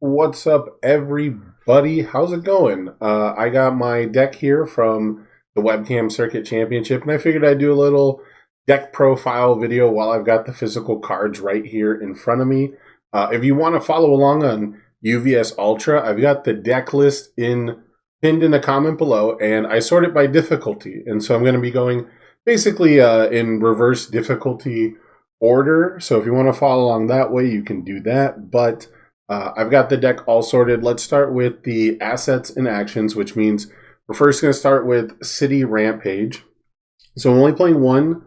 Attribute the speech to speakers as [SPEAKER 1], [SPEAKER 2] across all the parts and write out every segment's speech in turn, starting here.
[SPEAKER 1] What's up, everybody? How's it going? I got my deck here from the Webcam Circuit Championship, and I figured I'd do a little deck profile video while I've got the physical cards right here in front of me. If you want to follow along on UVS Ultra, I've got the deck list pinned in a comment below, and I sort it by difficulty. And so I'm going to be going basically in reverse difficulty order. So if you want to follow along that way, you can do that. But I've got the deck all sorted. Let's start with the assets and actions, which means we're first going to start with City Rampage. So I'm only playing one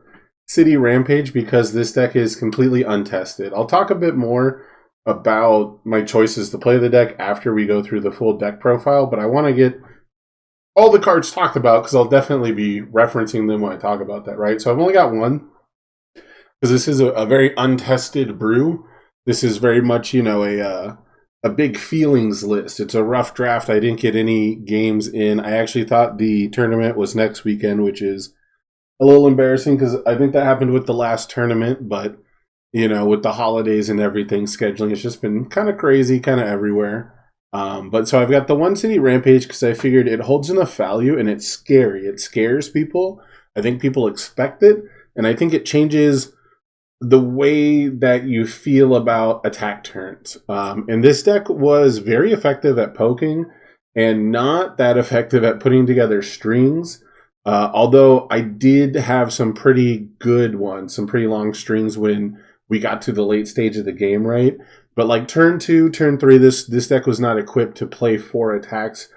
[SPEAKER 1] City Rampage because this deck is completely untested. I'll talk a bit more about my choices to play the deck after we go through the full deck profile, but I want to get all the cards talked about because I'll definitely be referencing them when I talk about that, right? So I've only got one because this is a very untested brew. This is very much, a big feelings list. It's a rough draft. I didn't get any games in. I actually thought the tournament was next weekend, which is a little embarrassing because I think that happened with the last tournament. But, with the holidays and everything, scheduling has just been kind of crazy, kind of everywhere. But so I've got the One City Rampage because I figured it holds enough value and it's scary. It scares people. I think people expect it. And I think it changes the way that you feel about attack turns. And this deck was very effective at poking and not that effective at putting together strings. Although I did have some pretty good ones, some pretty long strings when we got to the late stage of the game, right? But like turn 2, turn 3, this deck was not equipped to play 4 attacks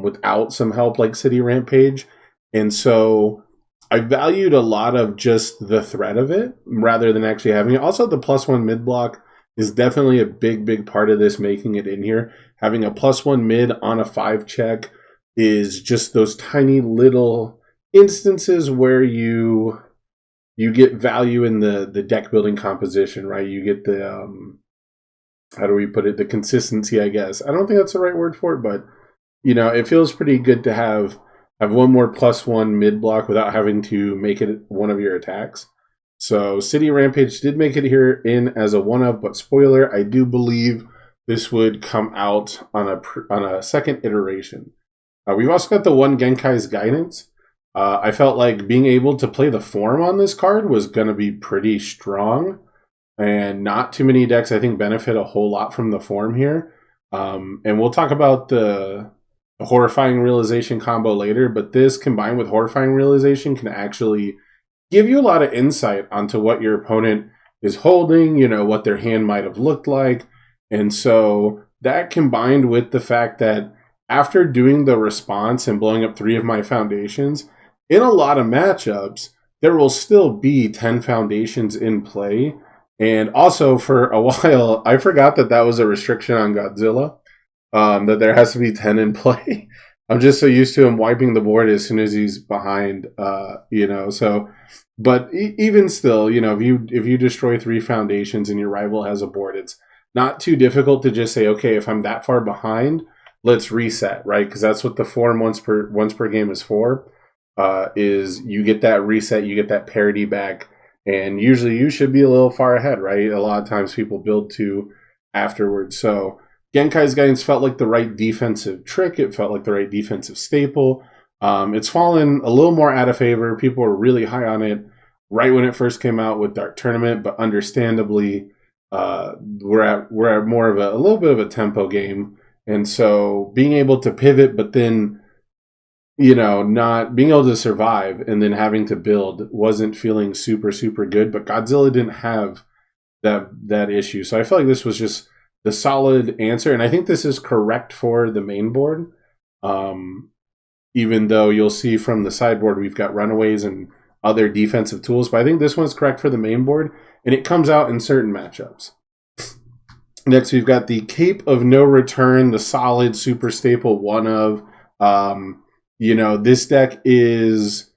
[SPEAKER 1] without some help like City Rampage. And so I valued a lot of just the threat of it rather than actually having it. Also, the +1 mid block is definitely a big part of this making it in here. Having a +1 mid on a 5 check is just those tiny little instances where you get value in the deck building composition, right? You get the, how do we put it? The consistency, I guess. I don't think that's the right word for it, but, it feels pretty good to have one more +1 mid block without having to make it one of your attacks. So City Rampage did make it here in as a one of, but spoiler, I do believe this would come out on a second iteration. We've also got the one Genkai's Guidance. I felt like being able to play the form on this card was going to be pretty strong, and not too many decks I think benefit a whole lot from the form here. And we'll talk about the Horrifying Realization combo later, but this combined with Horrifying Realization can actually give you a lot of insight onto what your opponent is holding, what their hand might have looked like. And so that combined with the fact that after doing the response and blowing up 3 of my foundations, in a lot of matchups, there will still be 10 foundations in play. And also for a while, I forgot that was a restriction on Godzilla. That there has to be 10 in play. I'm just so used to him wiping the board as soon as he's behind, so, but even still, if you destroy 3 foundations and your rival has a board, it's not too difficult to just say, okay, if I'm that far behind, let's reset, right? Because that's what the form once per game is for, is you get that reset, you get that parity back, and usually you should be a little far ahead, right? A lot of times people build to afterwards, so Genkai's Guidance felt like the right defensive trick. It felt like the right defensive staple. It's fallen a little more out of favor. People were really high on it right when it first came out with Dark Tournament, but understandably, we're at more of a little bit of a tempo game. And so being able to pivot, but then, not being able to survive and then having to build wasn't feeling super good. But Godzilla didn't have that issue. So I felt like this was just the solid answer, and I think this is correct for the main board. Even though you'll see from the sideboard we've got Runaways and other defensive tools, but I think this one's correct for the main board, and it comes out in certain matchups. Next, we've got the Cape of No Return, the solid super staple one of. This deck is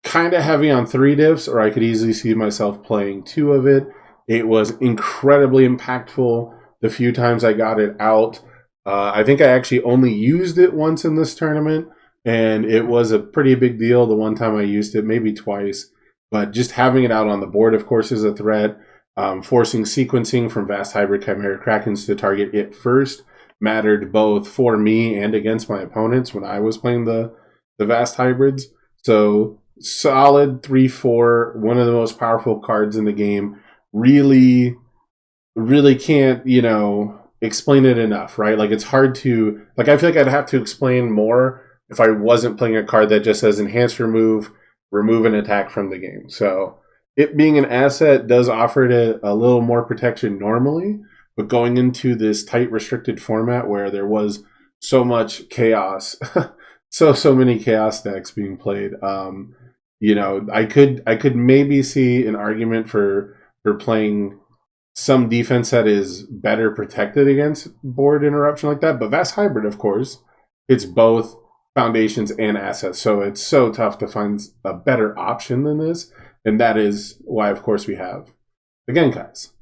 [SPEAKER 1] kind of heavy on 3 diffs, or I could easily see myself playing 2 of it. It was incredibly impactful the few times I got it out. I think I actually only used it once in this tournament, and it was a pretty big deal the one time I used it, maybe twice. But just having it out on the board, of course, is a threat. Forcing sequencing from Vast Hybrid Chimera Krakens to target it first mattered both for me and against my opponents when I was playing the Vast Hybrids. So solid 3/4, one of the most powerful cards in the game. Really, really can't, explain it enough, right? Like, it's hard to, like, I feel like I'd have to explain more if I wasn't playing a card that just says enhance remove an attack from the game. So it being an asset does offer it a little more protection normally, but going into this tight restricted format where there was so much chaos, so many chaos decks being played, I could maybe see an argument for playing some defense that is better protected against board interruption like that. But Vast Hybrid, of course, it's both foundations and assets. So it's so tough to find a better option than this. And that is why, of course, we have the Genkais.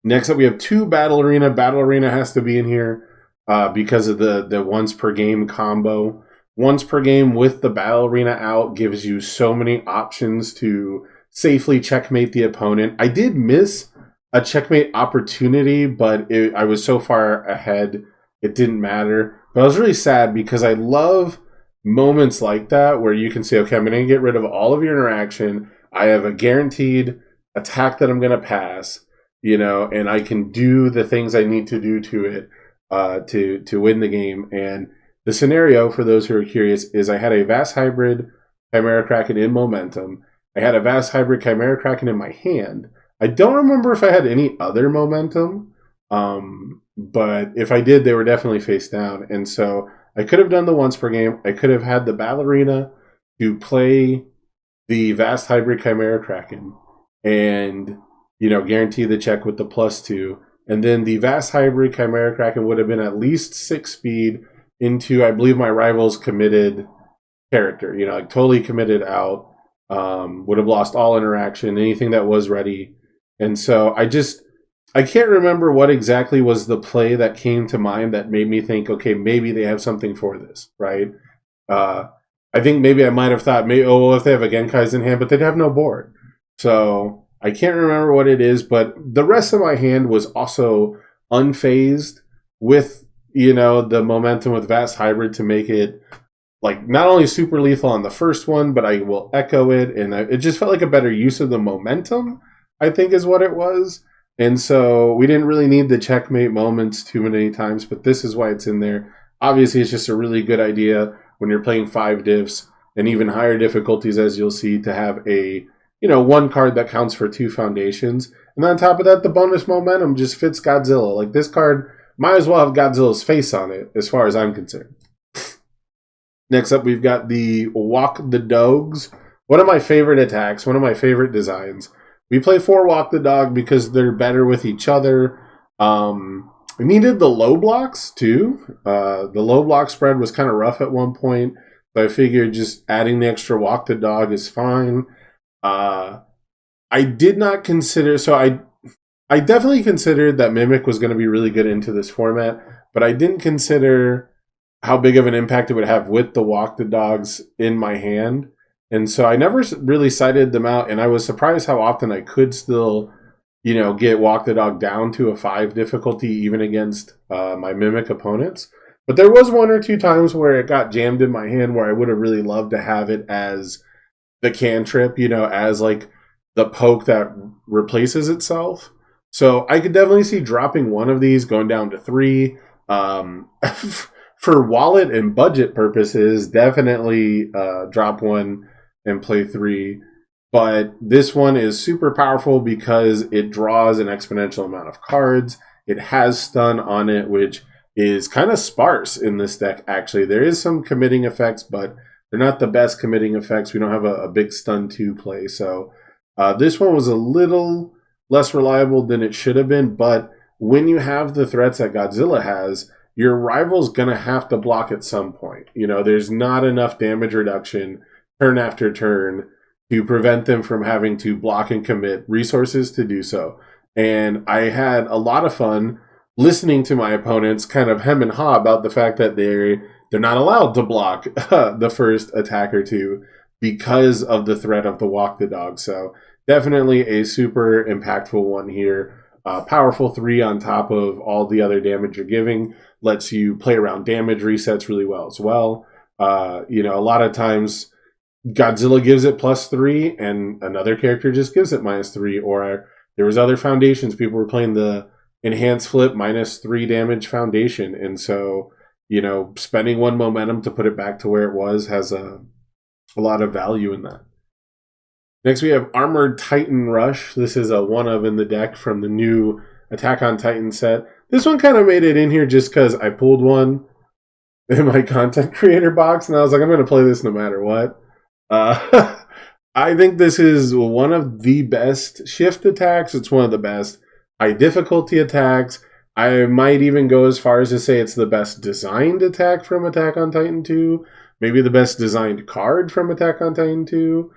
[SPEAKER 1] Next up, we have 2 Battle Arena. Battle Arena has to be in here because of the once per game combo. Once per game with the Battle Arena out gives you so many options to safely checkmate the opponent. I did miss a checkmate opportunity, but I was so far ahead, it didn't matter. But I was really sad because I love moments like that where you can say, okay, I'm going to get rid of all of your interaction. I have a guaranteed attack that I'm going to pass, and I can do the things I need to do to it to win the game. And the scenario, for those who are curious, is I had a Vast Hybrid Chimera Kraken in momentum. I had a Vast Hybrid Chimera Kraken in my hand. I don't remember if I had any other momentum, but if I did, they were definitely face down. And so I could have done the once per game. I could have had the Battle Arena to play the Vast Hybrid Chimera Kraken and, guarantee the check with the +2. And then the Vast Hybrid Chimera Kraken would have been at least 6 speed into, I believe, my rival's committed character, like totally committed out. Would have lost all interaction, anything that was ready. And so I can't remember what exactly was the play that came to mind that made me think, okay, maybe they have something for this, right? I think maybe I might have thought, if they have a Genkai's in hand, but they'd have no board. So I can't remember what it is, but the rest of my hand was also unfazed with, the momentum with Vast Hybrid to make it like not only super lethal on the first one, but I will echo it. And it just felt like a better use of the momentum, I think is what it was. And so we didn't really need the checkmate moments too many times, but this is why it's in there. Obviously, it's just a really good idea when you're playing 5 diffs and even higher difficulties, as you'll see, to have a, one card that counts for 2 foundations. And on top of that, the bonus momentum just fits Godzilla. Like, this card might as well have Godzilla's face on it, as far as I'm concerned. Next up, we've got the Walk the Dogs. One of my favorite attacks, one of my favorite designs. We play 4 Walk the Dog because they're better with each other. We needed the low blocks, too. The low block spread was kind of rough at one point, so I figured just adding the extra Walk the Dog is fine. I did not consider... So I definitely considered that Mimic was going to be really good into this format, but I didn't consider how big of an impact it would have with the Walk the Dogs in my hand. And so I never really cited them out, and I was surprised how often I could still, get Walk the Dog down to a 5 difficulty, even against my Mimic opponents. But there was 1 or 2 times where it got jammed in my hand where I would have really loved to have it as the cantrip, as like the poke that replaces itself. So I could definitely see dropping one of these, going down to 3. For wallet and budget purposes, definitely drop 1 and play 3. But this one is super powerful because it draws an exponential amount of cards. It has stun on it, which is kind of sparse in this deck, actually. There is some committing effects, but they're not the best committing effects. We don't have a big stun 2 play. So this one was a little less reliable than it should have been. But when you have the threats that Godzilla has, your rival's going to have to block at some point. There's not enough damage reduction turn after turn to prevent them from having to block and commit resources to do so. And I had a lot of fun listening to my opponents kind of hem and haw about the fact that they're not allowed to block the first attack or 2 because of the threat of the Walk the Dog. So definitely a super impactful one here. Powerful 3 on top of all the other damage you're giving lets you play around damage resets really well as well. A lot of times Godzilla gives it +3 and another character just gives it -3, or there was other foundations. People were playing the enhanced flip -3 damage foundation, and so spending 1 momentum to put it back to where it was has a lot of value in that. Next we have Armored Titan Rush. This is a one of in the deck from the new Attack on Titan set. This one kind of made it in here just because I pulled one in my content creator box, and I was like, I'm going to play this no matter what. I think this is one of the best shift attacks. It's one of the best high difficulty attacks. I might even go as far as to say it's the best designed attack from Attack on Titan 2. Maybe the best designed card from Attack on Titan 2.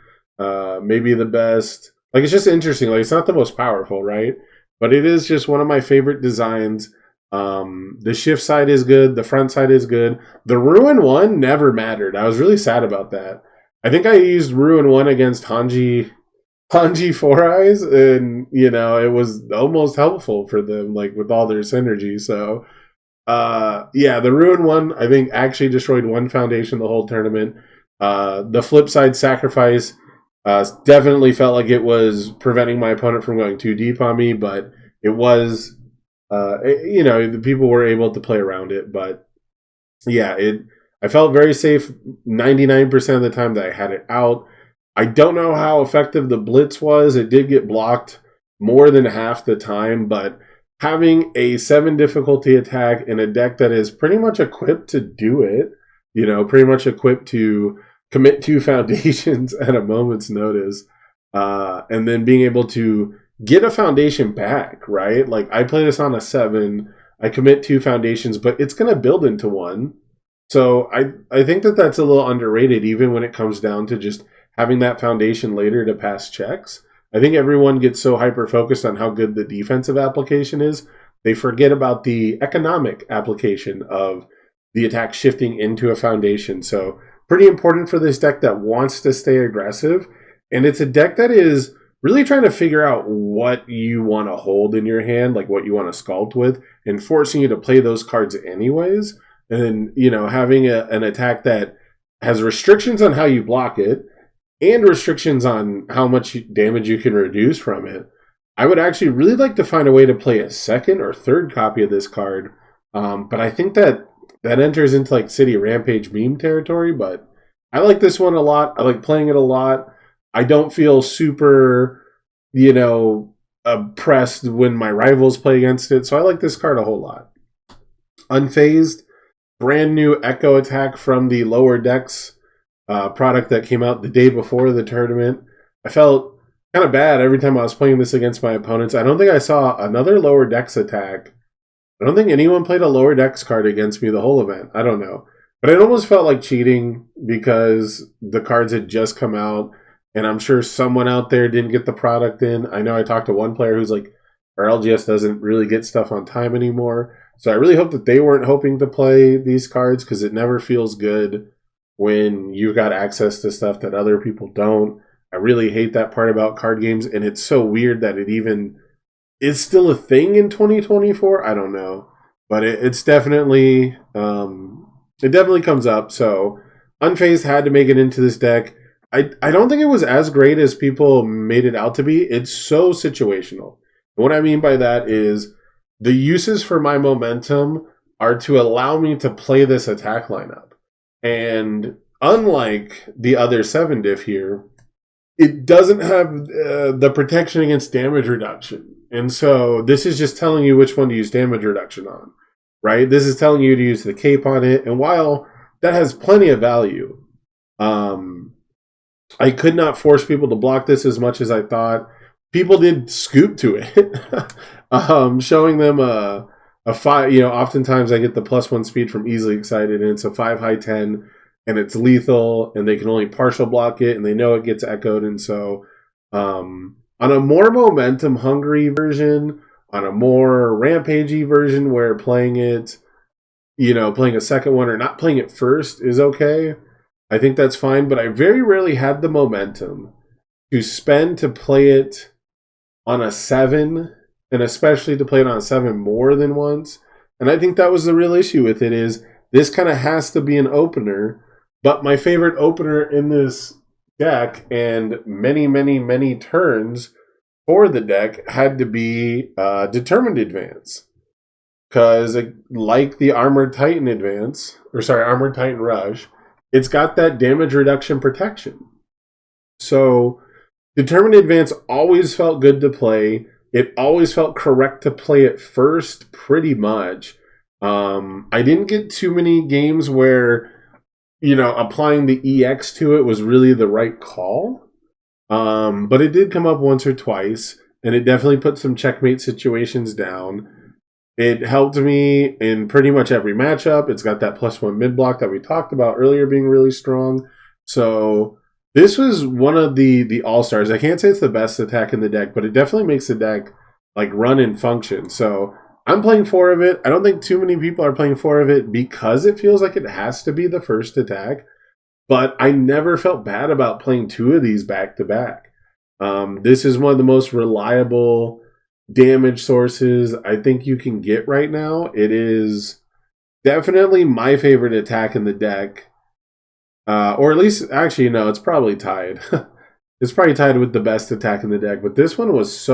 [SPEAKER 1] Maybe the best. Like, it's just interesting. Like, it's not the most powerful, right? But it is just one of my favorite designs. The shift side is good. The front side is good. The Ruin one never mattered. I was really sad about that. I think I used Ruin 1 against Hanji 4 Eyes, and it was almost helpful for them, like with all their synergy. So the Ruin 1 I think actually destroyed one foundation the whole tournament. The flip side Sacrifice definitely felt like it was preventing my opponent from going too deep on me, but it was the people were able to play around it. But I felt very safe 99% of the time that I had it out. I don't know how effective the blitz was. It did get blocked more than half the time, but having a 7 difficulty attack in a deck that is pretty much equipped to do it, pretty much equipped to commit 2 foundations at a moment's notice, and then being able to get a foundation back, right? Like, I play this on a 7, I commit 2 foundations, but it's going to build into 1. So I think that that's a little underrated, even when it comes down to just having that foundation later to pass checks. I think everyone gets so hyper-focused on how good the defensive application is, they forget about the economic application of the attack shifting into a foundation. So pretty important for this deck that wants to stay aggressive. And it's a deck that is really trying to figure out what you want to hold in your hand, like what you want to sculpt with, and forcing you to play those cards anyways. And then, having an attack that has restrictions on how you block it and restrictions on how much damage you can reduce from it. I would actually really like to find a way to play a second or third copy of this card. But I think that enters into like City Rampage meme territory. But I like this one a lot. I like playing it a lot. I don't feel super, oppressed when my rivals play against it. So I like this card a whole lot. Unfazed. Brand new Echo attack from the Lower Decks product that came out the day before the tournament. I felt kind of bad every time I was playing this against my opponents. I don't think I saw another Lower Decks attack. I don't think anyone played a Lower Decks card against me the whole event. I don't know. But it almost felt like cheating because the cards had just come out, and I'm sure someone out there didn't get the product in. I know I talked to one player who's like, our LGS doesn't really get stuff on time anymore. So I really hope that they weren't hoping to play these cards, because it never feels good when you've got access to stuff that other people don't. I really hate that part about card games, and it's so weird that it even is still a thing in 2024. I don't know. But it's definitely, it definitely comes up. So Unfazed had to make it into this deck. I don't think it was as great as people made it out to be. It's so situational. And what I mean by that is the uses for my momentum are to allow me to play this attack lineup. And unlike the other 7 diff here, it doesn't have the protection against damage reduction. And so this is just telling you which one to use damage reduction on, right? This is telling you to use the cape on it. And while that has plenty of value, I could not force people to block this as much as I thought. People did scoop to it, showing them a 5. Oftentimes I get the +1 speed from Easily Excited, and it's a 5 high 10, and it's lethal, and they can only partial block it, and they know it gets echoed. And so on a more momentum hungry version, on a more rampagey version where playing it, playing a second one or not playing it first is okay, I think that's fine. But I very rarely had the momentum to spend to play it on a 7, and especially to play it on a 7 more than once. And I think that was the real issue with it, is this kind of has to be an opener. But my favorite opener in this deck, and many, many, many turns for the deck, had to be Determined Advance. Because like the Armored Titan Armored Titan Rush, it's got that damage reduction protection. So Determined Advance always felt good to play. It always felt correct to play it first, pretty much. I didn't get too many games where, applying the EX to it was really the right call. But it did come up once or twice, and it definitely put some checkmate situations down. It helped me in pretty much every matchup. It's got that +1 mid block that we talked about earlier being really strong. So this was one of the all-stars. I can't say it's the best attack in the deck, but it definitely makes the deck run and function. So I'm playing 4 of it. I don't think too many people are playing 4 of it because it feels like it has to be the first attack. But I never felt bad about playing 2 of these back-to-back. This is one of the most reliable damage sources I think you can get right now. It is definitely my favorite attack in the deck. Or at least, actually, no, it's probably tied. It's probably tied with the best attack in the deck. But this one was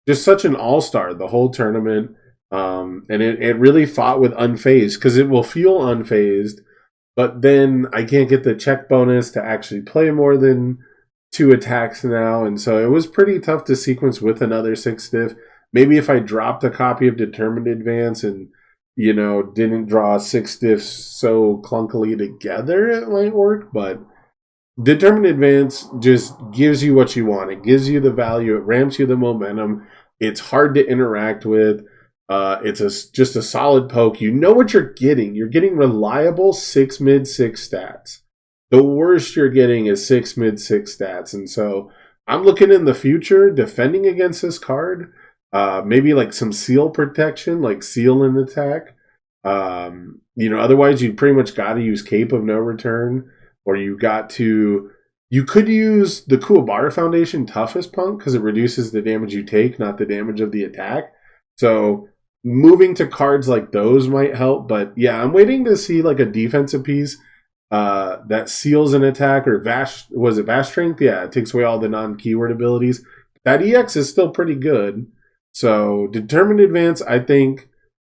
[SPEAKER 1] just such an all-star the whole tournament. And it really fought with Unfazed, because it will feel unfazed, but then I can't get the check bonus to actually play more than 2 attacks now, and so it was pretty tough to sequence with another 6 diff. Maybe if I dropped a copy of Determined Advance and, didn't draw 6 diffs so clunkily together, it might work, but Determined Advance just gives you what you want. It gives you the value, it ramps you the momentum, it's hard to interact with, it's just a solid poke. You know what you're getting. You're getting reliable 6 mid 6 stats. The worst you're getting is 6 mid 6 stats. And so I'm looking in the future, defending against this card. Maybe some seal protection, like seal in attack. Otherwise you pretty much got to use Cape of No Return, or you could use the Kuwabara Foundation Toughest Punk, because it reduces the damage you take, not the damage of the attack. So moving to cards like those might help. But yeah, I'm waiting to see a defensive piece that seals an attack, or Vast Strength? Yeah, it takes away all the non-keyword abilities. That EX is still pretty good. So Determined Advance, I think,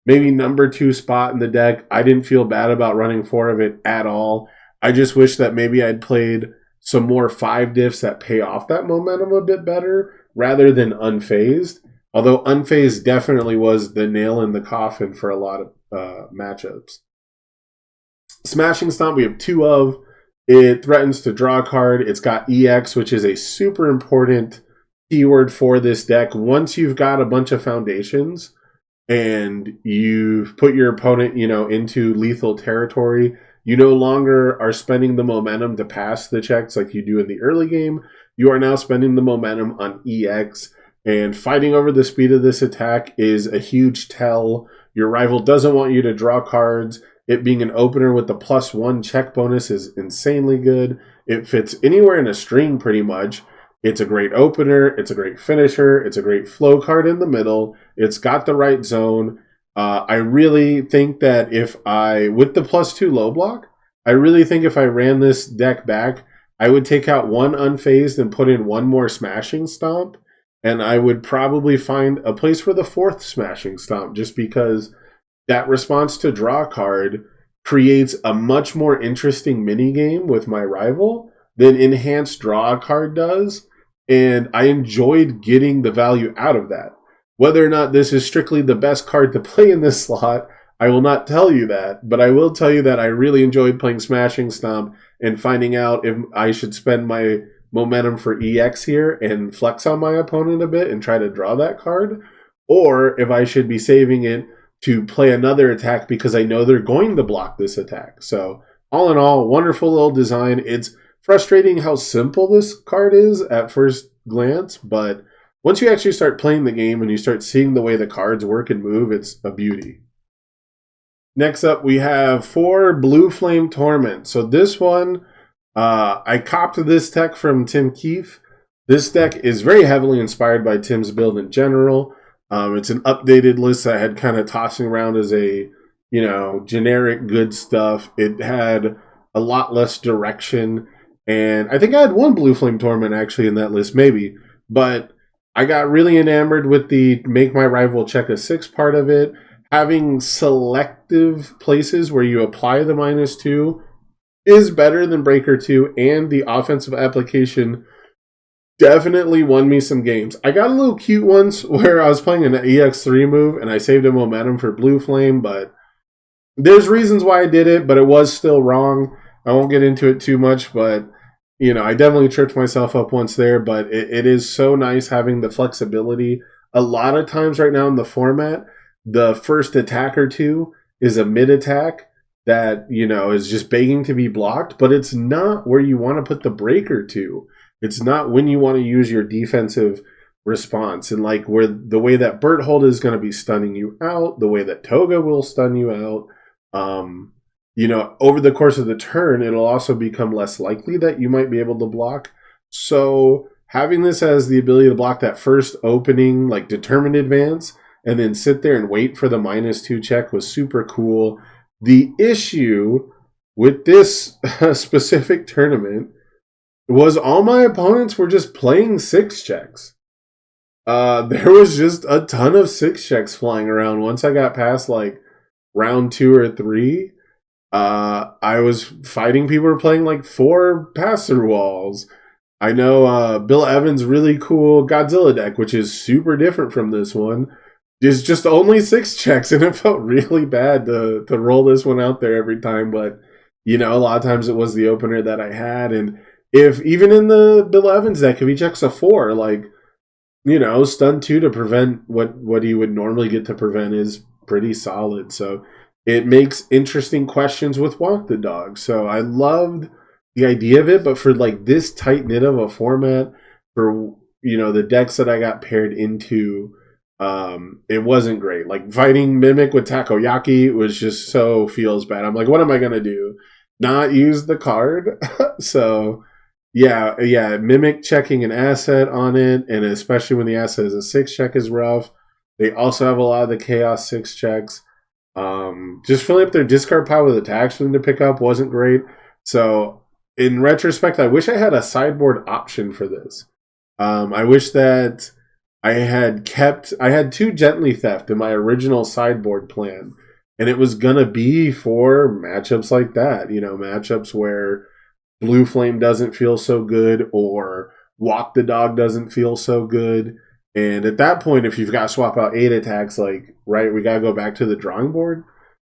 [SPEAKER 1] maybe number 2 spot in the deck. I didn't feel bad about running 4 of it at all. I just wish that maybe I'd played some more 5 diffs that pay off that momentum a bit better, rather than Unfazed. Although Unfazed definitely was the nail in the coffin for a lot of matchups. Smashing Stomp we have 2 of. It threatens to draw a card. It's got EX, which is a super important keyword for this deck. Once you've got a bunch of foundations and you've put your opponent, into lethal territory, you no longer are spending the momentum to pass the checks like you do in the early game. You are now spending the momentum on EX, and fighting over the speed of this attack is a huge tell. Your rival doesn't want you to draw cards. It being an opener with the +1 check bonus is insanely good. It fits anywhere in a string pretty much. It's a great opener. It's a great finisher. It's a great flow card in the middle. It's got the right zone. I really think that with the +2 low block, I really think if I ran this deck back, I would take out 1 Unfazed and put in 1 more Smashing Stomp, and I would probably find a place for the 4th Smashing Stomp, just because that response to draw a card creates a much more interesting minigame with my rival than Enhanced Draw a Card does, and I enjoyed getting the value out of that. Whether or not this is strictly the best card to play in this slot, I will not tell you that, but I will tell you that I really enjoyed playing Smashing Stomp and finding out if I should spend my momentum for EX here and flex on my opponent a bit and try to draw that card, or if I should be saving it to play another attack because I know they're going to block this attack. So all in all, wonderful little design. It's frustrating how simple this card is at first glance, but once you actually start playing the game and you start seeing the way the cards work and move, it's a beauty. Next up, we have 4 Blue Flame Torment. So this one, I copped this tech from Tim Keefe. This deck is very heavily inspired by Tim's build in general. It's an updated list that I had kind of tossing around as a, generic good stuff. It had a lot less direction. And I think I had one Blue Flame Torment actually in that list, maybe. But I got really enamored with the make my rival check a 6 part of it. Having selective places where you apply the -2 is better than Breaker 2, and the offensive application definitely won me some games. I got a little cute once where I was playing an EX3 move and I saved a momentum for Blue Flame, but there's reasons why I did it, but it was still wrong. I won't get into it too much, but I definitely tripped myself up once there, but it is so nice having the flexibility. A lot of times right now in the format, the first attack or two is a mid attack that, is just begging to be blocked, but it's not where you want to put the breaker to. It's not when you want to use your defensive response. And like where the way that Berthold is going to be stunning you out, the way that Toga will stun you out, over the course of the turn, it'll also become less likely that you might be able to block. So having this as the ability to block that first opening, like determined advance, and then sit there and wait for the -2 check was super cool. The issue with this specific tournament was all my opponents were just playing 6 checks. There was just a ton of 6 checks flying around. Once I got past like round 2 or 3, I was fighting people who were playing like 4 pass-through walls. I know Bill Evans' really cool Godzilla deck, which is super different from this one, is just only 6 checks, and it felt really bad to roll this one out there every time. But, a lot of times it was the opener that I had. And if even in the Bill Evans deck, if he checks a 4, like, stun 2 to prevent what he would normally get to prevent is pretty solid. So it makes interesting questions with Walk the Dog. So I loved the idea of it, but for like this tight knit of a format, for the decks that I got paired into, it wasn't great. Like fighting Mimic with Takoyaki was just so feels bad. I'm like, what am I gonna do? Not use the card? So yeah, Mimic checking an asset on it, and especially when the asset is a 6 check is rough. They also have a lot of the Chaos 6 checks. Just filling up their discard pile with attacks for them to pick up wasn't great. So in retrospect, I wish I had a sideboard option for this. I wish that I had 2 Gently Theft in my original sideboard plan, and it was gonna be for matchups like that. Matchups where Blue Flame doesn't feel so good or Walk the Dog doesn't feel so good. And at that point, if you've got to swap out 8 attacks, like, right, we got to go back to the drawing board.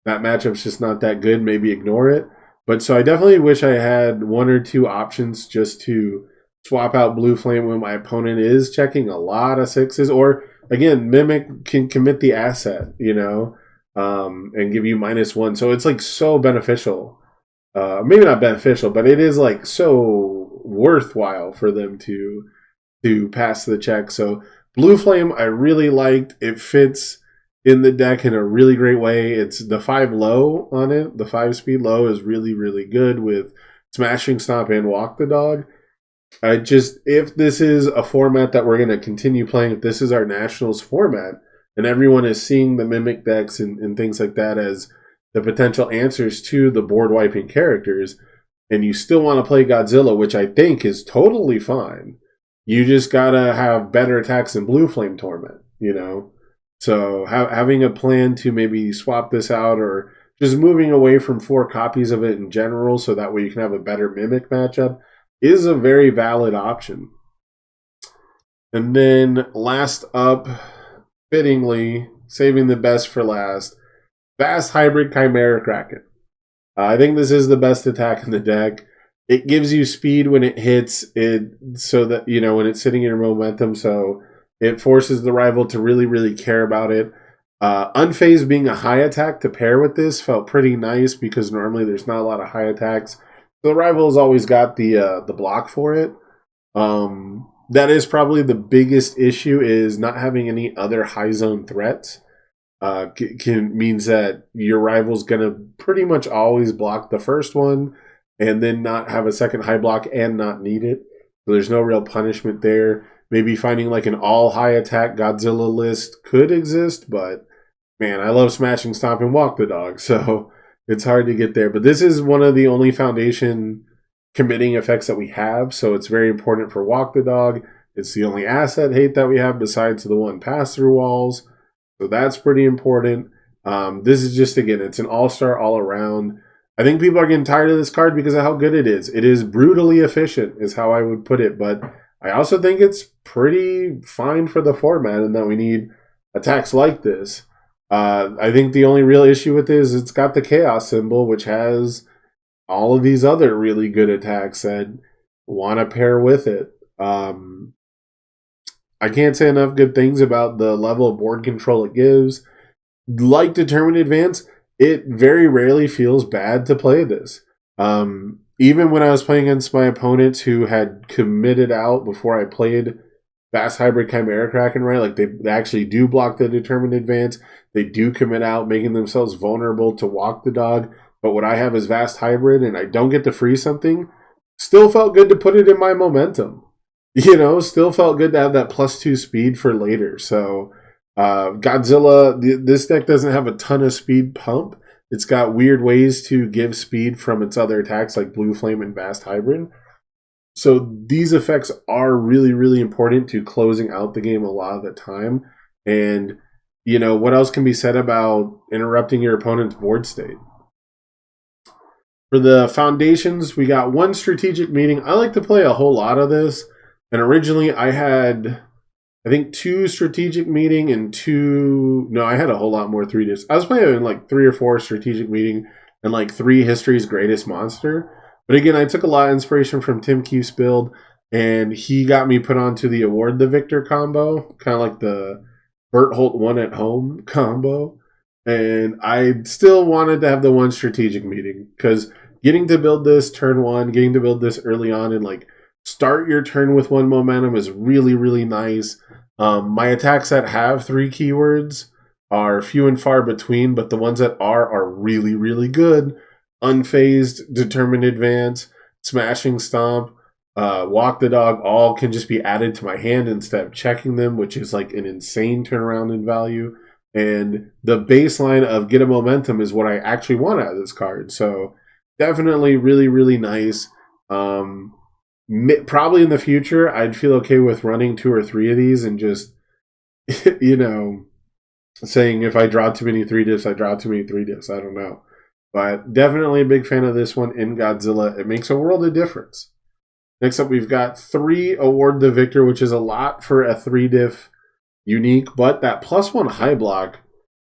[SPEAKER 1] That matchup's just not that good. Maybe ignore it. But so I definitely wish I had 1 or 2 options just to swap out Blue Flame when my opponent is checking a lot of 6s. Or, again, Mimic can commit the asset, and give you -1. So it's like so beneficial. Maybe not beneficial, but it is like so worthwhile for them to pass the check. So Blue Flame I really liked. It fits in the deck in a really great way. It's the 5 low on it. The 5 speed low is really, really good with Smashing Stomp and Walk the Dog. If this is a format that we're going to continue playing, if this is our Nationals format, and everyone is seeing the Mimic decks and things like that as the potential answers to the board wiping characters, and you still want to play Godzilla, which I think is totally fine, you just gotta have better attacks than Blue Flame Torment, So having a plan to maybe swap this out, or just moving away from 4 copies of it in general, so that way you can have a better Mimic matchup, is a very valid option. And then last up, fittingly, saving the best for last, Fast Hybrid Chimera Kraken. I think this is the best attack in the deck. It gives you speed when it hits it, so that, when it's sitting in your momentum, so it forces the rival to really, really care about it. Unfazed being a high attack to pair with this felt pretty nice, because normally there's not a lot of high attacks. So the rival has always got the block for it. That is probably the biggest issue, is not having any other high zone threats. Means that your rival's going to pretty much always block the first one, and then not have a second high block and not need it. So there's no real punishment there. Maybe finding like an all high attack Godzilla list could exist, but man, I love smashing, stomp, and walk the dog, so it's hard to get there. But this is one of the only foundation committing effects that we have, so it's very important for walk the dog. It's the only asset hate that we have besides the one pass through walls, so that's pretty important. This is just, again, it's an all-star all around. I think people are getting tired of this card because of how good it is. It is brutally efficient, is how I would put it, but I also think it's pretty fine for the format and that we need attacks like this. I think the only real issue with it is it's got the chaos symbol, which has all of these other really good attacks that want to pair with it. I can't say enough good things about the level of board control it gives. Like Determined Advance, it very rarely feels bad to play this. Even when I was playing against my opponents who had committed out before I played Vast Hybrid Chimera Kraken, right? Like they actually do block the Determined Advance. They do commit out, making themselves vulnerable to walk the dog. But what I have is Vast Hybrid and I don't get to freeze something. Still felt good to put it in my momentum. You know, still felt good to have that +2 speed for later. So Godzilla, this deck doesn't have a ton of speed pump. It's got weird ways to give speed from its other attacks like Blue Flame and Vast Hybrid. So these effects are really, really important to closing out the game a lot of the time. And, you know, what else can be said about interrupting your opponent's board state? For the foundations, we got one strategic meeting. I like to play a whole lot of this. And originally I had, I think, 2 strategic meeting and 2... No, I had a whole lot more 3 discs. I was playing like 3 or 4 strategic meeting and like 3 History's Greatest Monster. But again, I took a lot of inspiration from Tim Keefe's build, and he got me put onto the Award the Victor combo, kind of like the Bert Holt one at home combo. And I still wanted to have the one strategic meeting, because getting to build this turn 1, getting to build this early on and like start your turn with 1 momentum is really, really nice. My attacks that have 3 keywords are few and far between, but the ones that are really, really good. Unfazed, Determined Advance, Smashing Stomp, Walk the Dog, all can just be added to my hand instead of checking them, which is like an insane turnaround in value. And the baseline of Get a Momentum is what I actually want out of this card. So definitely really, really nice. Probably in the future, I'd feel okay with running 2 or 3 of these and just, you know, saying if I draw too many 3 diffs, I draw too many 3 diffs. I don't know. But definitely a big fan of this one in Godzilla. It makes a world of difference. Next up, we've got 3 Award the Victor, which is a lot for a 3-diff unique, but that +1 high block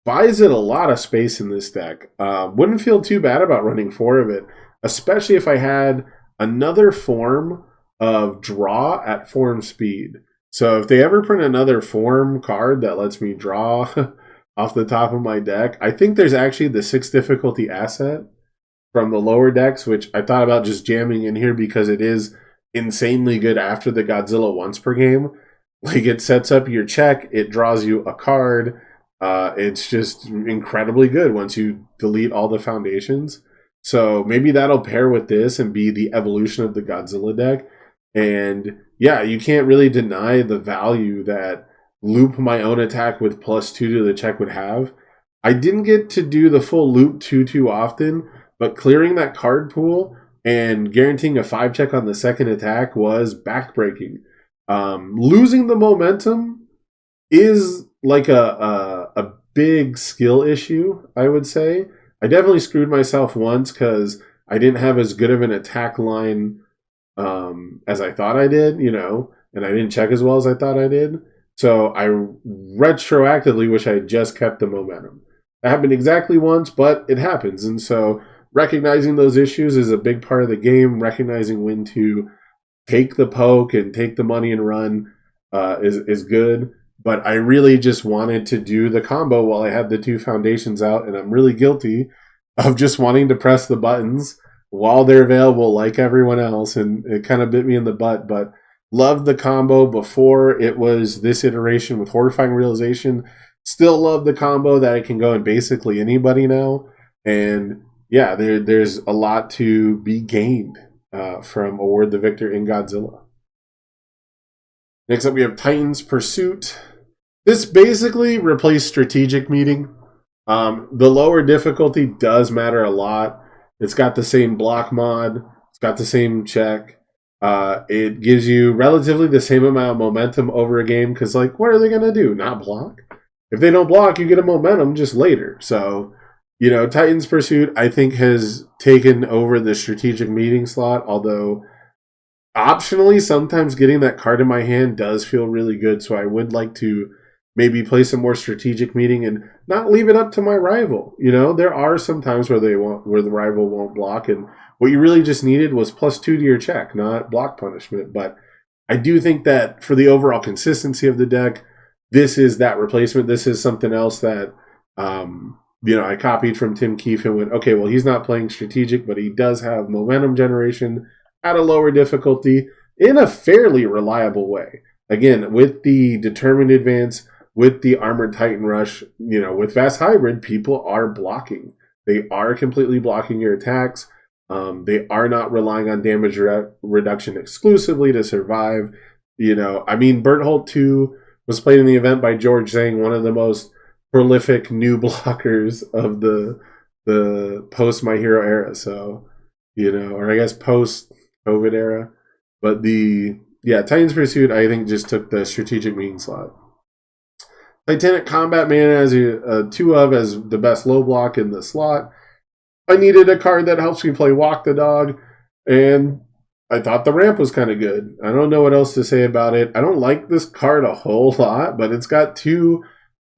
[SPEAKER 1] buys it a lot of space in this deck. Wouldn't feel too bad about running 4 of it, especially if I had another form of draw at form speed. So if they ever print another form card that lets me draw off the top of my deck, I think there's actually the 6 difficulty asset from the lower decks, which I thought about just jamming in here because it is insanely good after the Godzilla once per game. Like, it sets up your check, it draws you a card. It's just incredibly good once you delete all the foundations. So maybe that'll pair with this and be the evolution of the Godzilla deck. And yeah, you can't really deny the value that loop my own attack with +2 to the check would have. I didn't get to do the full loop too often, but clearing that card pool and guaranteeing a 5 check on the second attack was backbreaking. Losing the momentum is like a big skill issue, I would say. I definitely screwed myself once because I didn't have as good of an attack line as I thought I did, you know, and I didn't check as well as I thought I did. So I retroactively wish I had just kept the momentum. That happened exactly once, but it happens. And so recognizing those issues is a big part of the game. Recognizing when to take the poke and take the money and run is good. But I really just wanted to do the combo while I had the 2 foundations out, and I'm really guilty of just wanting to press the buttons while they're available like everyone else, and it kind of bit me in the butt. But loved the combo before it was this iteration with Horrifying Realization. Still love the combo that I can go in basically anybody now. And yeah, there's a lot to be gained from Award the Victor in Godzilla. Next up, we have Titan's Pursuit. This basically replaced Strategic Meeting. The lower difficulty does matter a lot. It's got the same block mod. It's got the same check. It gives you relatively the same amount of momentum over a game because, like, what are they going to do? Not block? If they don't block, you get a momentum just later. So, you know, Titan's Pursuit, I think, has taken over the Strategic Meeting slot, although optionally, sometimes getting that card in my hand does feel really good, so I would like to maybe play some more Strategic Meeting and not leave it up to my rival. You know, there are some times where the rival won't block, and what you really just needed was +2 to your check, not block punishment. But I do think that for the overall consistency of the deck, this is that replacement. This is something else that you know, I copied from Tim Keefe and went, okay, well, he's not playing strategic, but he does have momentum generation at a lower difficulty in a fairly reliable way. Again, with the Determined Advance, with the Armored Titan Rush, you know, with Vast Hybrid, people are blocking. They are completely blocking your attacks. They are not relying on damage reduction exclusively to survive. You know, I mean, Berthold 2 was played in the event by George Zhang, one of the most prolific new blockers of the post My Hero era. So, you know, or I guess post COVID era. But Titan's Pursuit, I think, just took the Strategic Meeting slot. Titanic Combat Man as a 2 of as the best low block in the slot. I needed a card that helps me play Walk the Dog, and I thought the ramp was kind of good. I don't know what else to say about it. I don't like this card a whole lot, but it's got 2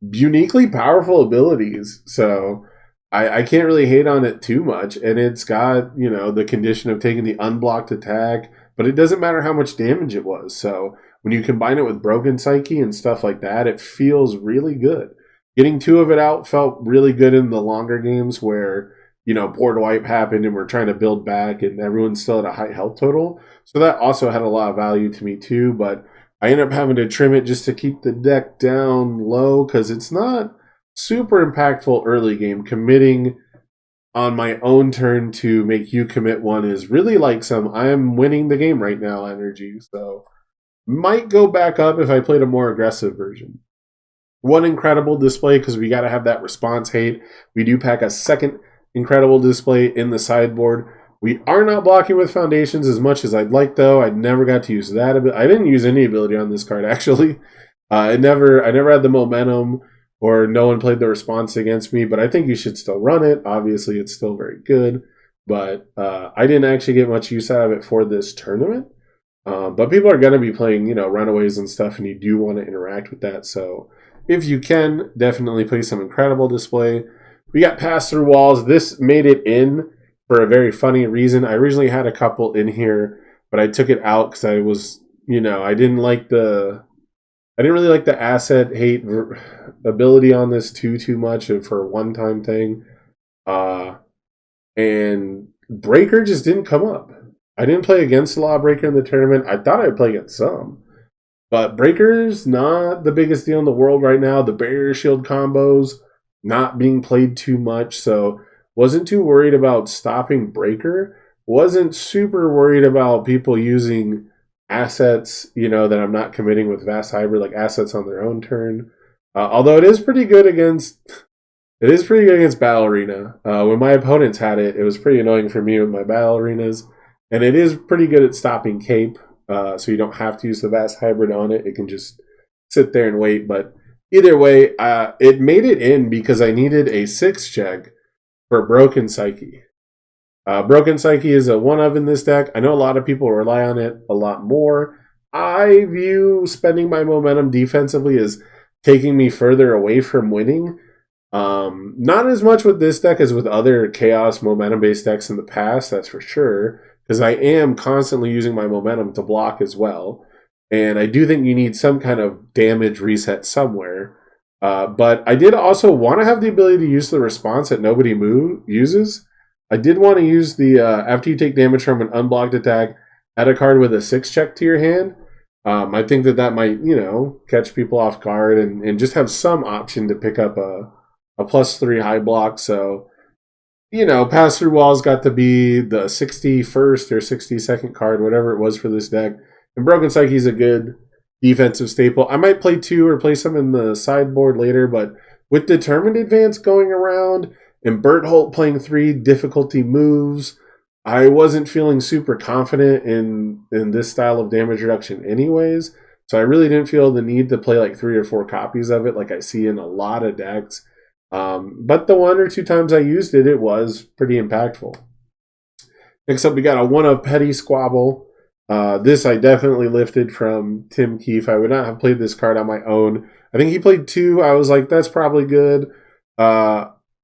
[SPEAKER 1] uniquely powerful abilities, so I can't really hate on it too much. And it's got, you know, the condition of taking the unblocked attack, but it doesn't matter how much damage it was. So when you combine it with Broken Psyche and stuff like that, it feels really good. Getting 2 of it out felt really good in the longer games where, you know, board wipe happened and we're trying to build back and everyone's still at a high health total. So that also had a lot of value to me too, but I ended up having to trim it just to keep the deck down low because it's not super impactful early game. Committing on my own turn to make you commit 1 is really like some I am winning the game right now energy. So might go back up if I played a more aggressive version. 1 incredible display because we got to have that response hate. We do pack a second incredible display in the sideboard. We are not blocking with foundations as much as I'd like, though. I never got to use that. I didn't use any ability on this card, actually. I never had the momentum, or no one played the response against me, but I think you should still run it. Obviously, it's still very good, but I didn't actually get much use out of it for this tournament. But people are going to be playing, you know, runaways and stuff, and you do want to interact with that. So if you can, definitely play some incredible display. We got Pass Through Walls. This made it in for a very funny reason. I originally had a couple in here, but I took it out because I was, you know, I didn't really like the asset hate ability on this too much for a one-time thing. And Breaker just didn't come up. I didn't play against Lawbreaker in the tournament. I thought I'd play against some. But Breaker's not the biggest deal in the world right now. The Barrier Shield combos not being played too much, so wasn't too worried about stopping Breaker. Wasn't super worried about people using assets, you know, that I'm not committing with Vast Hybrid, like assets on their own turn. Although it is pretty good against Battle Arena. When my opponents had it, it was pretty annoying for me with my Battle Arenas. And it is pretty good at stopping Cape, so you don't have to use the Vast Hybrid on it. It can just sit there and wait. But either way, it made it in because I needed a 6 check for Broken Psyche. Broken Psyche is a 1-of in this deck. I know a lot of people rely on it a lot more. I view spending my momentum defensively as taking me further away from winning. Not as much with this deck as with other Chaos momentum-based decks in the past, that's for sure, because I am constantly using my momentum to block as well. And I do think you need some kind of damage reset somewhere. But I did also want to have the ability to use the response that nobody uses. I did want to use the, after you take damage from an unblocked attack, add a card with a 6 check to your hand. I think that might, you know, catch people off guard and just have some option to pick up a +3 high block. So, you know, Pass Through Walls got to be the 61st or 62nd card, whatever it was for this deck. And Broken Psyche is a good defensive staple. I might play 2 or play some in the sideboard later, but with Determined Advance going around and Bert Holt playing 3 difficulty moves, I wasn't feeling super confident in this style of damage reduction anyways. So I really didn't feel the need to play like 3 or 4 copies of it like I see in a lot of decks. But the 1 or 2 times I used it, it was pretty impactful. Next up, we got a 1 of Petty Squabble. This I definitely lifted from Tim Keefe. I would not have played this card on my own. I think he played 2. I was like, that's probably good.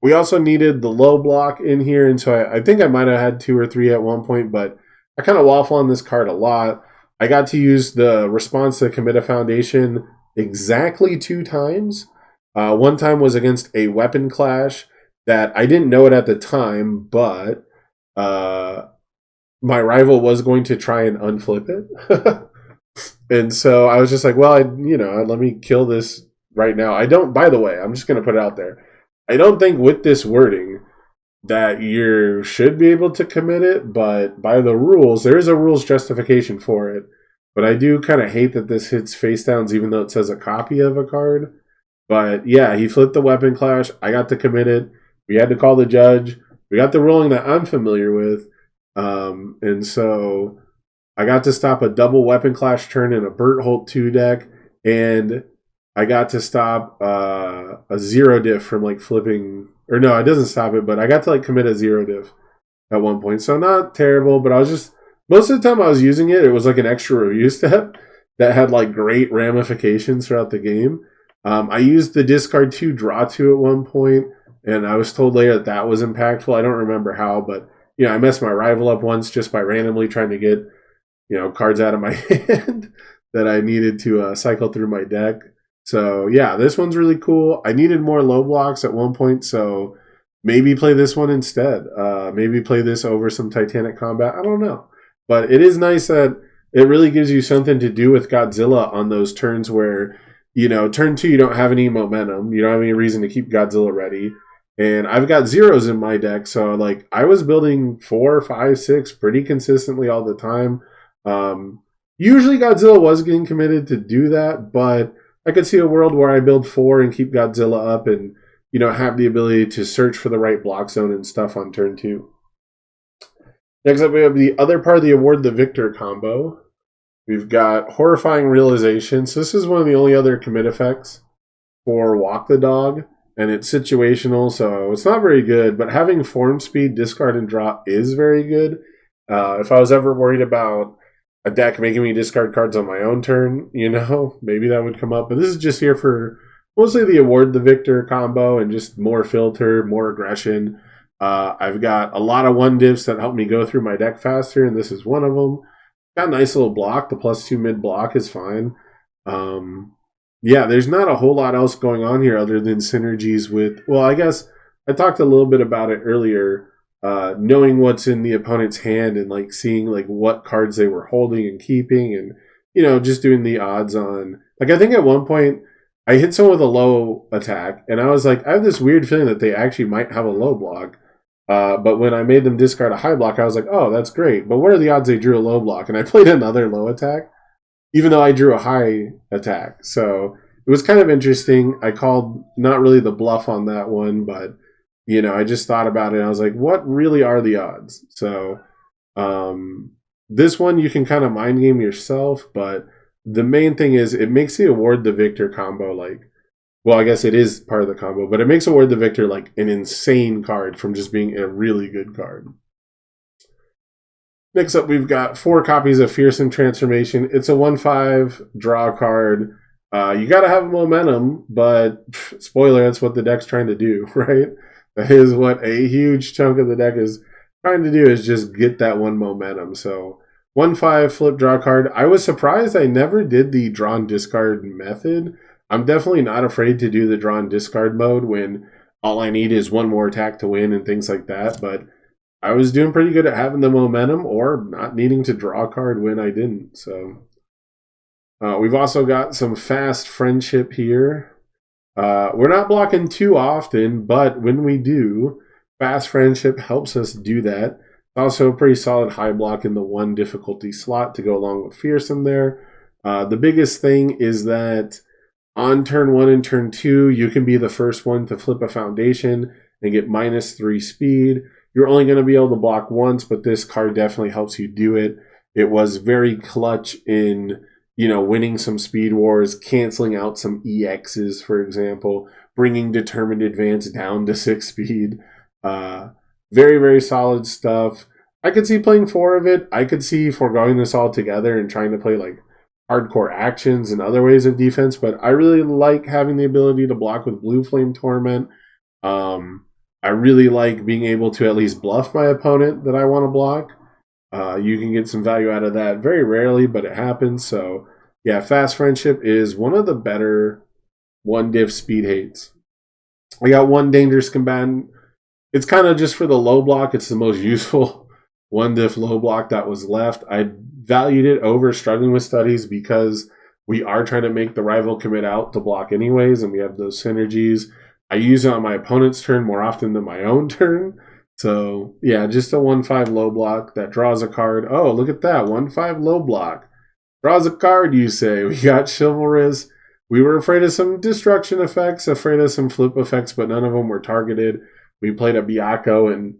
[SPEAKER 1] We also needed the low block in here, and so I think I might have had 2 or 3 at one point, but I kind of waffle on this card a lot. I got to use the response to Commit a Foundation exactly 2 times. One time was against a weapon clash that I didn't know it at the time, but my rival was going to try and unflip it. And so I was just like, well, let me kill this right now. By the way, I'm just going to put it out there. I don't think with this wording that you should be able to commit it, but by the rules, there is a rules justification for it. But I do kind of hate that this hits face downs, even though it says a copy of a card. But yeah, he flipped the weapon clash. I got to commit it. We had to call the judge. We got the ruling that I'm familiar with. And so I got to stop a double weapon clash turn in a Bert Holt 2 deck. And I got to stop a 0 diff from like flipping, or no, it doesn't stop it, but I got to like commit a 0 diff at one point. So not terrible, but I was just, most of the time I was using it, it was like an extra review step that had like great ramifications throughout the game. I used the discard 2, draw 2 at one point, and I was told later that was impactful. I don't remember how, but I messed my rival up once just by randomly trying to get, cards out of my hand that I needed to cycle through my deck. So yeah, this one's really cool. I needed more low blocks at one point, so maybe play this one instead. Maybe play this over some Titanic Combat. I don't know. But it is nice that it really gives you something to do with Godzilla on those turns where, turn 2, you don't have any momentum. You don't have any reason to keep Godzilla ready. And I've got 0s in my deck, so like I was building 4, 5, 6 pretty consistently all the time. Usually Godzilla was getting committed to do that, but I could see a world where I build 4 and keep Godzilla up and, have the ability to search for the right block zone and stuff on turn 2. Next up, we have the other part of the Award the Victor combo. We've got Horrifying Realization. So this is one of the only other commit effects for Walk the Dog, and it's situational, so it's not very good, but having Form Speed, Discard, and Draw is very good. If I was ever worried about a deck making me discard cards on my own turn, maybe that would come up. But this is just here for mostly the Award the Victor combo and just more filter, more aggression. I've got a lot of 1 divs that help me go through my deck faster, and this is one of them. Got a nice little block. The +2 mid block is fine. Yeah, there's not a whole lot else going on here other than synergies with, well, I guess I talked a little bit about it earlier. Knowing what's in the opponent's hand and like seeing like what cards they were holding and keeping, and just doing the odds on, like, I think at one point I hit someone with a low attack and I was like, I have this weird feeling that they actually might have a low block, but when I made them discard a high block, I was like, oh, that's great, but what are the odds they drew a low block? And I played another low attack even though I drew a high attack. So it was kind of interesting. I called not really the bluff on that one, but I just thought about it and I was like, what really are the odds? So this one you can kind of mind game yourself, but the main thing is it makes the Award the Victor combo like, well, I guess it is part of the combo, but it makes Award the Victor like an insane card from just being a really good card. Next up, we've got 4 copies of Fearsome Transformation. It's a 1/5 draw card. You got to have momentum, but spoiler, that's what the deck's trying to do, right? That is what a huge chunk of the deck is trying to do, is just get that 1 momentum. So 1/5 flip draw card. I was surprised I never did the draw and discard method. I'm definitely not afraid to do the draw and discard mode when all I need is 1 more attack to win and things like that, but I was doing pretty good at having the momentum or not needing to draw a card when I didn't. So we've also got some Fast Friendship here. We're not blocking too often, but when we do, Fast Friendship helps us do that. Also a pretty solid high block in the 1 difficulty slot to go along with Fearsome there. The biggest thing is that on turn 1 and turn 2, you can be the first one to flip a foundation and get -3 speed. You're only going to be able to block once, but this card definitely helps you do it. It was very clutch in, winning some speed wars, canceling out some EXs, for example, bringing Determined Advance down to 6 speed. Very, very solid stuff. I could see playing 4 of it. I could see foregoing this all together and trying to play like hardcore actions and other ways of defense, but I really like having the ability to block with Blue Flame Torment. I really like being able to at least bluff my opponent that I want to block. You can get some value out of that very rarely, but it happens. So yeah, Fast Friendship is one of the better 1-diff speed hates. I got one Dangerous Combatant. It's kind of just for the low block. It's the most useful 1-diff low block that was left. I valued it over Struggling with Studies because we are trying to make the rival commit out to block anyways, and we have those synergies. I use it on my opponent's turn more often than my own turn. So, yeah, just a 1/5 low block that draws a card. Oh, look at that. 1/5 low block. Draws a card, you say. We got Chivalrous. We were afraid of some destruction effects, afraid of some flip effects, but none of them were targeted. We played a Byakuo and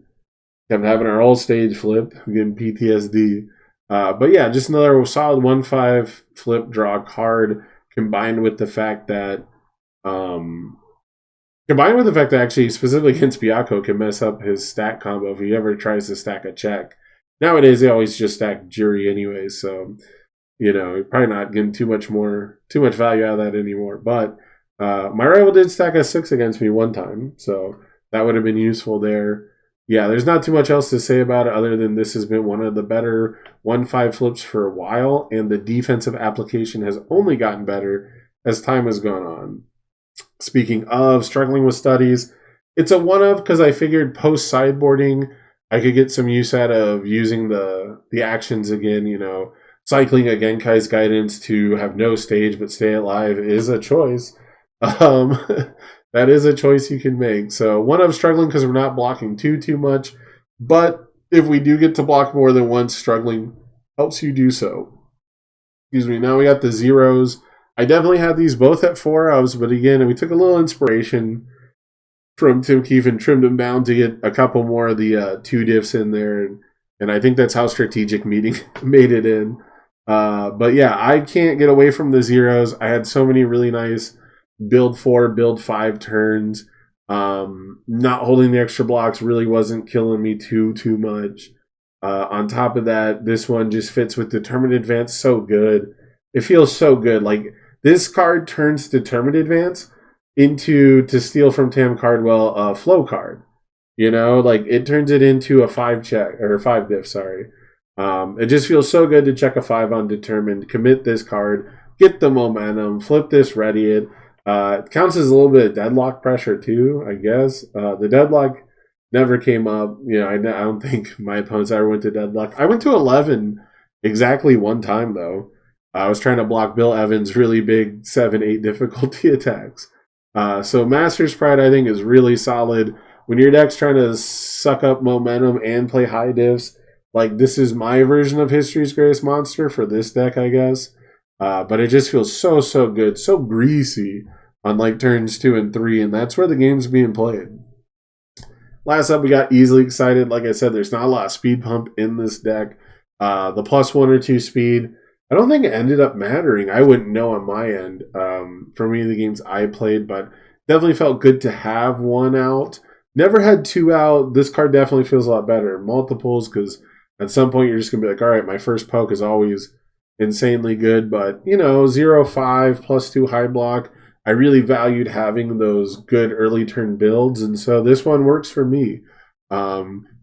[SPEAKER 1] kept having our whole stage flipped. I'm getting PTSD. But yeah, just another solid 1/5 flip draw card combined with the fact that actually specifically against Byakuo can mess up his stack combo if he ever tries to stack a check. Nowadays they always just stack jury anyway, so you're probably not getting too much value out of that anymore. But my rival did stack a 6 against me one time, so that would have been useful there. Yeah, there's not too much else to say about it other than this has been one of the better 1/5 flips for a while, and the defensive application has only gotten better as time has gone on. Speaking of Struggling with Studies, it's a one-of because I figured post-sideboarding I could get some use out of using the actions again, cycling a Genkai's Guidance to have no stage but stay alive is a choice. That is a choice you can make. So one of Struggling because we're not blocking too much. But if we do get to block more than once, Struggling helps you do so. Excuse me. Now we got the zeros. I definitely had these both at 4-ofs, but again, we took a little inspiration from Tim Keefe and trimmed them down to get a couple more of the 2 diffs in there. And I think that's how Strategic Meeting made it in. But yeah, I can't get away from the zeros. I had so many really nice build 4, build 5 turns. Not holding the extra blocks really wasn't killing me too much. On top of that, this one just fits with Determined Advance so good. It feels so good. Like, this card turns Determined Advance into, to steal from Tam Cardwell, a flow card. Like, it turns it into a 5 diff, sorry. It just feels so good to check a 5 on Determined, commit this card, get the momentum, flip this, ready it. It counts as a little bit of deadlock pressure too, I guess. The deadlock never came up. I don't think my opponents ever went to deadlock. I went to 11 exactly one time, though. I was trying to block Bill Evans' really big 7-8 difficulty attacks. So Master's Pride, I think, is really solid. When your deck's trying to suck up momentum and play high diffs, like, this is my version of History's Greatest Monster for this deck, I guess. But it just feels so good, so greasy on like turns 2 and 3, and that's where the game's being played. Last up, we got Easily Excited. Like I said, there's not a lot of speed pump in this deck. The +1 or 2 speed, I don't think it ended up mattering. I wouldn't know on my end for many of the games I played, but definitely felt good to have 1 out. Never had 2 out. This card definitely feels a lot better. Multiples, because at some point you're just going to be like, all right, my first poke is always insanely good, but 0-5 +2 high block. I really valued having those good early turn builds, and so this one works for me.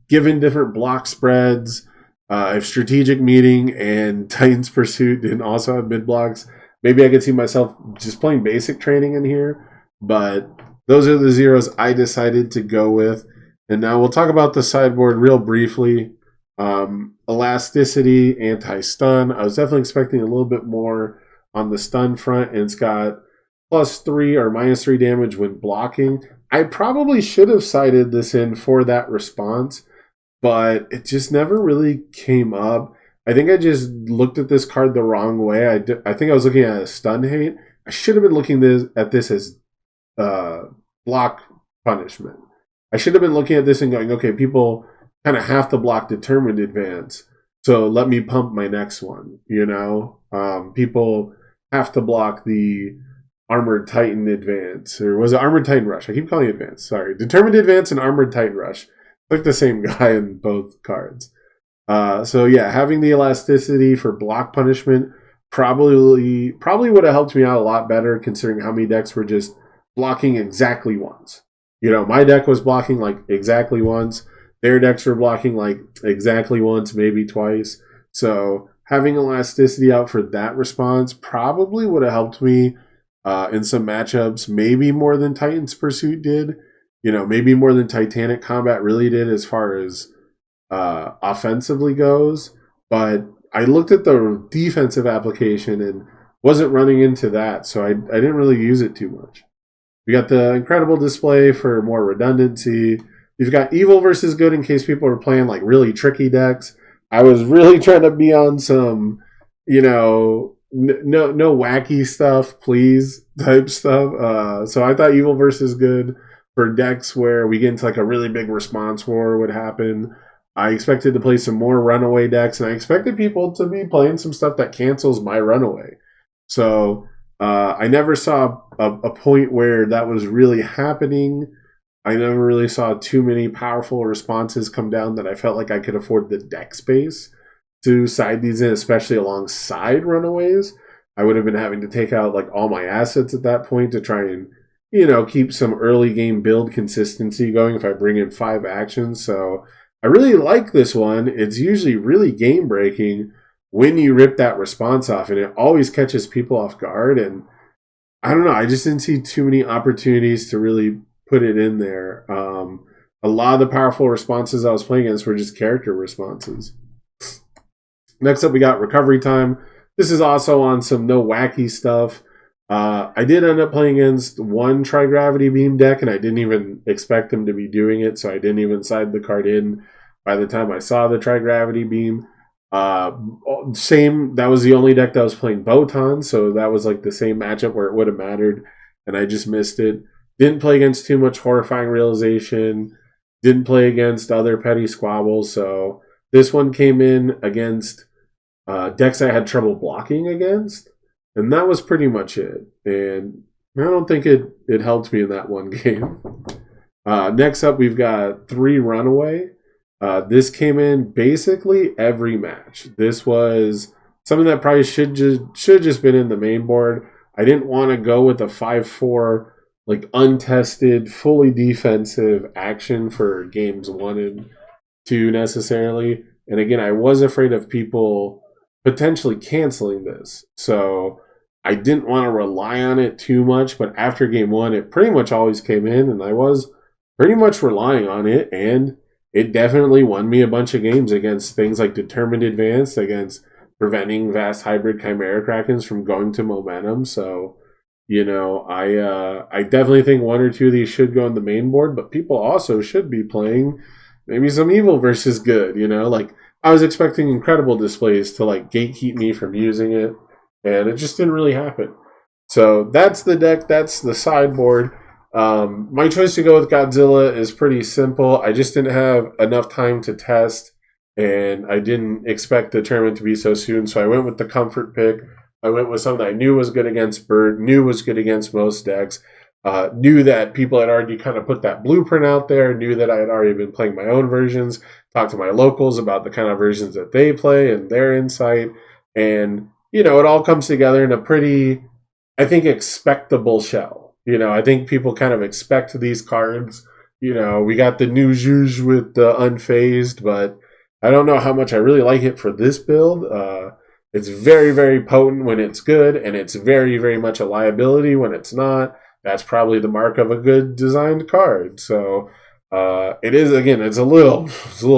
[SPEAKER 1] Given different block spreads, if Strategic Meeting and Titan's Pursuit didn't also have mid blocks, maybe I could see myself just playing basic training in here, but those are the zeros I decided to go with. And now we'll talk about the sideboard real briefly. Elasticity, anti-stun. I was definitely expecting a little bit more on the stun front, and it's got +3 or -3 damage when blocking. I probably should have cited this in for that response, but it just never really came up. I think I just looked at this card the wrong way. I think I was looking at a stun hate. I should have been looking at this as block punishment. I should have been looking at this and going, okay, people kind of have to block determined advance, so let me pump my next one. People have to block the Armored Titan advance, or was it Armored Titan Rush? I keep calling it advance. Sorry, determined advance and Armored Titan Rush. Like the same guy in both cards. So yeah, having the elasticity for block punishment probably would have helped me out a lot better, considering how many decks were just blocking exactly once. My deck was blocking like exactly once. Their decks were blocking like exactly once, maybe twice. So having elasticity out for that response probably would have helped me in some matchups, maybe more than Titan's Pursuit did. Maybe more than Titanic Combat really did as far as offensively goes. But I looked at the defensive application and wasn't running into that, so I didn't really use it too much. We got the incredible display for more redundancy. You've got evil versus good in case people are playing like really tricky decks. I was really trying to be on some, no wacky stuff, please, type stuff. So I thought evil versus good for decks where we get into like a really big response war would happen. I expected to play some more runaway decks, and I expected people to be playing some stuff that cancels my runaway. So I never saw a point where that was really happening. I never really saw too many powerful responses come down that I felt like I could afford the deck space to side these in, especially alongside runaways. I would have been having to take out like all my assets at that point to try and keep some early game build consistency going if I bring in 5 actions. So I really like this one. It's usually really game breaking when you rip that response off, and it always catches people off guard. And I don't know, I just didn't see too many opportunities to really put it in there. A lot of the powerful responses I was playing against were just character responses. Next up, we got Recovery Time. This is also on some no wacky stuff. I did end up playing against one Tri-Gravity Beam deck, and I didn't even expect them to be doing it, so I didn't even side the card in by the time I saw the Tri-Gravity Beam. That was the only deck that was playing Botan, so that was like the same matchup where it would have mattered, and I just missed it. Didn't play against too much Horrifying Realization. Didn't play against other petty squabbles, so this one came in against decks I had trouble blocking against, and that was pretty much it. And I don't think it helped me in that one game. Next up, we've got 3 Runaway. This came in basically every match. This was something that probably should just been in the main board. I didn't want to go with a 5-4 like untested, fully defensive action for games 1 and 2 necessarily. And again, I was afraid of people potentially canceling this. So I didn't want to rely on it too much, but after game 1, it pretty much always came in, and I was pretty much relying on it, and it definitely won me a bunch of games against things like Determined Advance, against preventing Vast Hybrid Chimera Krakens from going to Momentum. So, I definitely think 1 or 2 of these should go on the main board, but people also should be playing maybe some evil versus good, like I was expecting incredible displays to like gatekeep me from using it, and it just didn't really happen. So that's the deck, that's the sideboard. My choice to go with Godzilla is pretty simple. I just didn't have enough time to test, and I didn't expect the tournament to be so soon, so I went with the comfort pick. I went with something I knew was good against Bird, knew was good against most decks, knew that people had already kind of put that blueprint out there, knew that I had already been playing my own versions, talked to my locals about the kind of versions that they play and their insight, and, it all comes together in a pretty, I think, expectable shell. I think people kind of expect these cards. We got the new Zhuge with the Unfazed, but I don't know how much I really like it for this build. It's very, very potent when it's good, and it's very, very much a liability when it's not. That's probably the mark of a good designed card. So it is, again, it's a little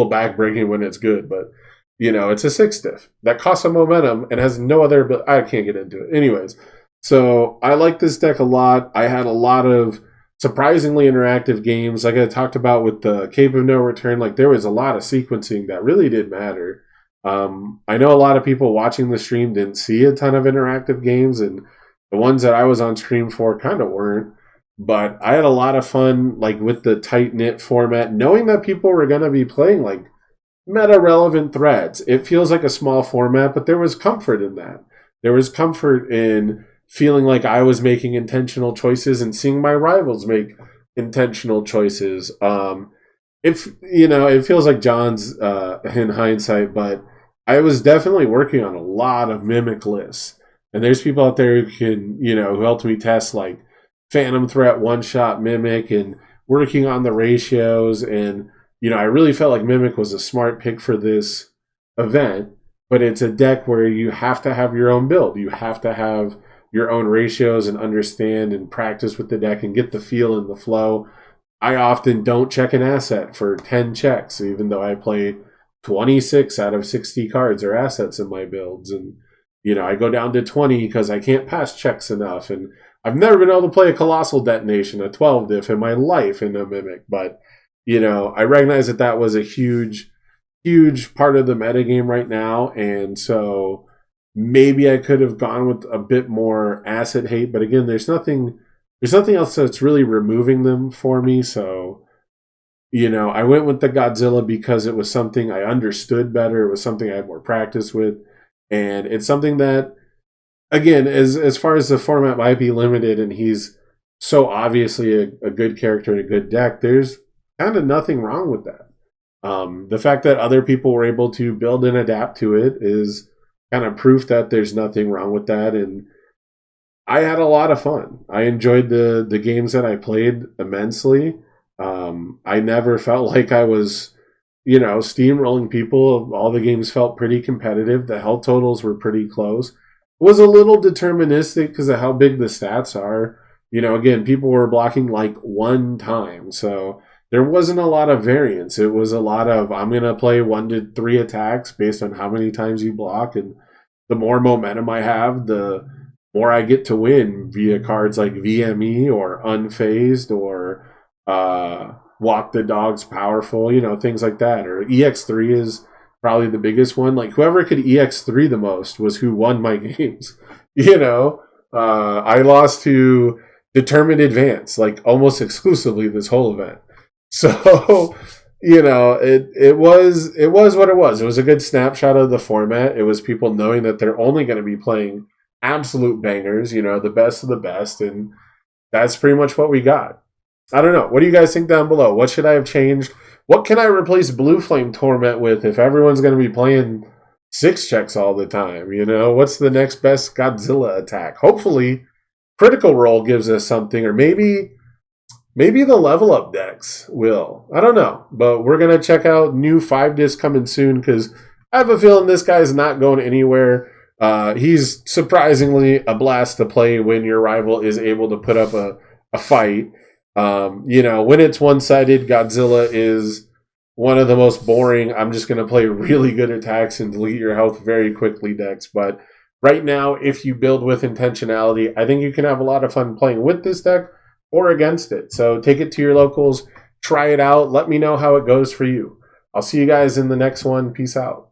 [SPEAKER 1] backbreaking when it's good, but it's a 6-stiff that costs a momentum and has no other ability. I can't get into it. Anyways, so I like this deck a lot. I had a lot of surprisingly interactive games, like I talked about with the Cape of No Return. Like, there was a lot of sequencing that really did matter. I know a lot of people watching the stream didn't see a ton of interactive games, and the ones that I was on stream for kind of weren't. But I had a lot of fun, like with the tight knit format, knowing that people were going to be playing like meta relevant threads. It feels like a small format, but there was comfort in that. There was comfort in feeling like I was making intentional choices and seeing my rivals make intentional choices. If it feels like John's in hindsight, but I was definitely working on a lot of mimic lists, and there's people out there who can, who helped me test like Phantom Threat, One Shot Mimic, and working on the ratios. And I really felt like Mimic was a smart pick for this event, but it's a deck where you have to have your own build. You have to have your own ratios and understand and practice with the deck and get the feel and the flow. I often don't check an asset for 10 checks, even though I play 26 out of 60 cards or assets in my builds. And, I go down to 20 because I can't pass checks enough. And I've never been able to play a Colossal Detonation, a 12 diff in my life in a Mimic. But, I recognize that was a huge, huge part of the metagame right now. And so maybe I could have gone with a bit more asset hate. But again, there's nothing else that's really removing them for me. So, I went with the Godzilla because it was something I understood better. It was something I had more practice with. And it's something that, again, as far as the format might be limited and he's so obviously a good character and a good deck, there's kind of nothing wrong with that. The fact that other people were able to build and adapt to it is kind of proof that there's nothing wrong with that. And I had a lot of fun. I enjoyed the games that I played immensely. I never felt like I was, steamrolling people. All the games felt pretty competitive. The health totals were pretty close. It was a little deterministic because of how big the stats are. Again, people were blocking like one time. So there wasn't a lot of variance. It was a lot of, I'm going to play 1 to 3 attacks based on how many times you block. And the more momentum I have, the more I get to win via cards like VME or Unfazed or Walk the Dog's Powerful, things like that. Or EX3 is probably the biggest one. Like whoever could EX3 the most was who won my games. I lost to Determined Advance like almost exclusively this whole event. So, it was what it was. It was a good snapshot of the format. It was people knowing that they're only going to be playing absolute bangers, the best of the best, and that's pretty much what we got. I don't know. What do you guys think down below? What should I have changed? What can I replace Blue Flame Torment with if everyone's going to be playing 6 checks all the time? What's the next best Godzilla attack? Hopefully, Critical Role gives us something, or maybe the level up decks will. I don't know, but we're going to check out new 5 discs coming soon because I have a feeling this guy's not going anywhere. He's surprisingly a blast to play when your rival is able to put up a fight. When it's one-sided, Godzilla is one of the most boring, I'm just going to play really good attacks and delete your health very quickly decks. But right now, if you build with intentionality, I think you can have a lot of fun playing with this deck or against it. So take it to your locals, try it out, let me know how it goes for you. I'll see you guys in the next one. Peace out.